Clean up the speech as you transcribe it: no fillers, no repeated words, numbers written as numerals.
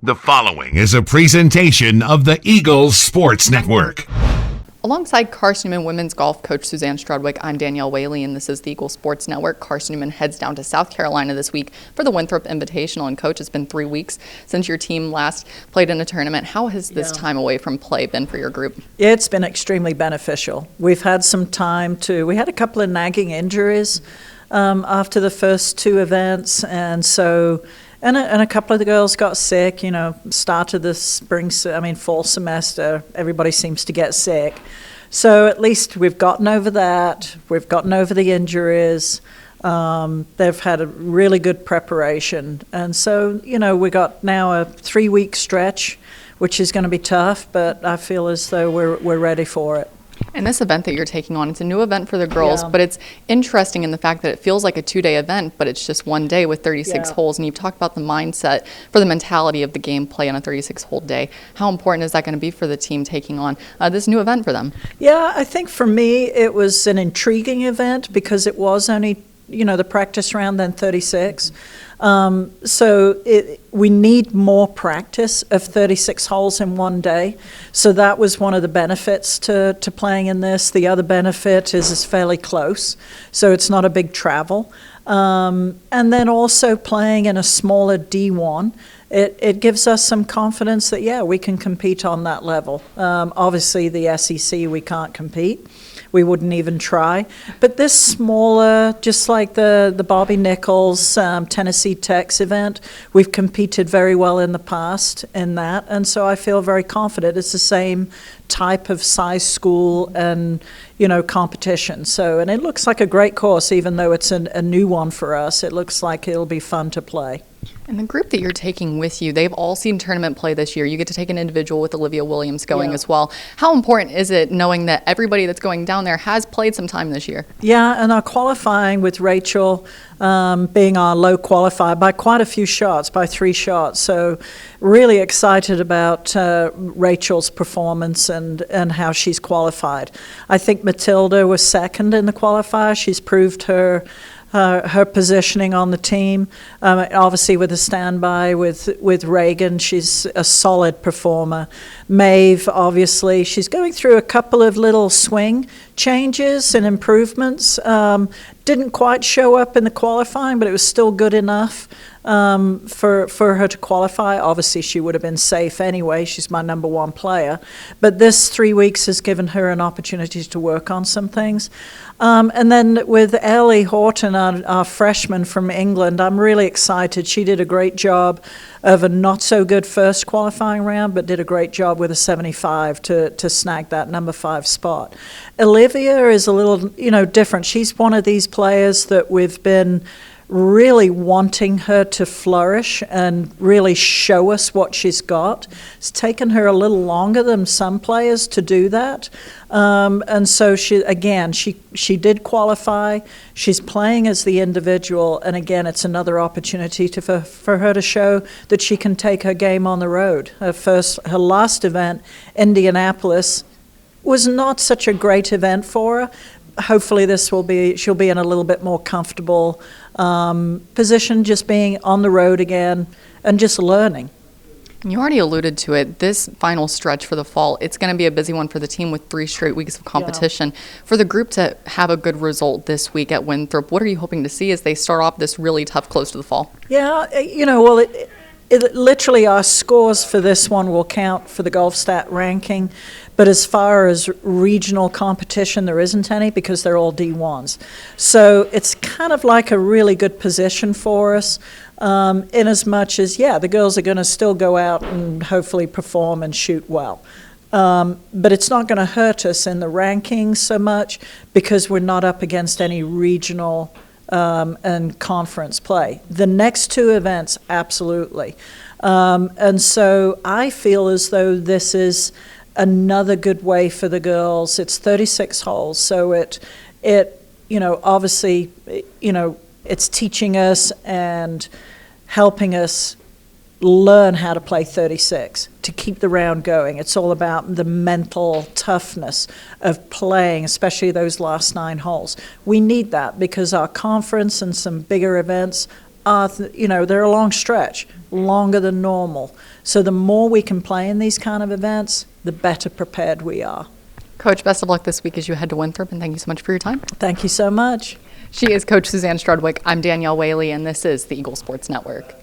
The following is a presentation of the Eagles Sports Network. Alongside Carson-Newman women's golf coach Suzanne Strudwick, I'm Danielle Whaley, and this is the Eagles Sports Network. Carson-Newman heads down to South Carolina this week for the Winthrop Invitational. And coach, it's been 3 weeks since your team last played in a tournament. How has this time away from play been for your group? It's been extremely beneficial. We've had some time we had a couple of nagging injuries after the first two events, and so and a couple of the girls got sick. Start of the fall semester, everybody seems to get sick. So at least we've gotten over that. We've gotten over the injuries. They've had a really good preparation. And so, we got now a 3-week stretch, which is going to be tough, but I feel as though we're ready for it. And this event that you're taking on, it's a new event for the girls, but it's interesting in the fact that it feels like a 2-day event, but it's just one day with 36 holes. And you've talked about the mindset for the mentality of the gameplay on a 36-hole day. How important is that going to be for the team taking on this new event for them? Yeah, I think for me it was an intriguing event because it was only the practice round, then 36. We need more practice of 36 holes in one day. So that was one of the benefits to playing in this. The other benefit is it's fairly close, so it's not a big travel. And then also playing in a smaller D1, it gives us some confidence that, we can compete on that level. Obviously, the SEC, we can't compete. We wouldn't even try. But this smaller, just like the Bobby Nichols Tennessee Tech's event, we've competed very well in the past in that. And so I feel very confident. It's the same type of size school and, competition. So, and it looks like a great course, even though it's a new one for us. It looks like it'll be fun to play. And the group that you're taking with you, they've all seen tournament play this year. You get to take an individual with Olivia Williams going as well. How important is it knowing that everybody that's going down there has played some time this year? Yeah, and our qualifying with Rachel being our low qualifier by quite a few shots, by 3 shots. So really excited about Rachel's performance and how she's qualified. I think Matilda was second in the qualifier. She's proved her positioning on the team. Obviously with a standby with Reagan, she's a solid performer. Maeve, obviously, she's going through a couple of little swing changes and improvements. Didn't quite show up in the qualifying, but it was still good enough for her to qualify. Obviously, she would have been safe anyway. She's my number 1 player. But this 3 weeks has given her an opportunity to work on some things. And then with Ellie Horton, our freshman from England, I'm really excited. She did a great job of a not-so-good first qualifying round, but did a great job with a 75 to snag that number 5 spot. Olivia is a little, different. She's one of these players that we've been really wanting her to flourish and really show us what she's got. It's taken her a little longer than some players to do that. And so she did qualify. She's playing as the individual, and again, it's another opportunity for her to show that she can take her game on the road. Her last event, Indianapolis, was not such a great event for her. Hopefully she'll be in a little bit more comfortable position, just being on the road again and just learning. You already alluded to it. This final stretch for the fall, it's going to be a busy one for the team with 3 straight weeks of competition. For the group to have a good result this week at Winthrop, what are you hoping to see as they start off this really tough close to the fall? It literally our scores for this one will count for the Golf Stat ranking, but as far as regional competition, there isn't any because they're all D1s. So it's kind of like a really good position for us, in as much as, the girls are going to still go out and hopefully perform and shoot well. But it's not going to hurt us in the rankings so much because we're not up against any regional and conference play. The next 2 events, absolutely. And so I feel as though this is another good way for the girls. It's 36 holes, so it obviously, it's teaching us and helping us learn how to play 36, to keep the round going. It's all about the mental toughness of playing, especially those last 9 holes. We need that because our conference and some bigger events they're a long stretch, longer than normal. So the more we can play in these kind of events, the better prepared we are. Coach, best of luck this week as you head to Winthrop, and thank you so much for your time. Thank you so much. She is Coach Suzanne Strudwick. I'm Danielle Whaley, and this is the Eagle Sports Network.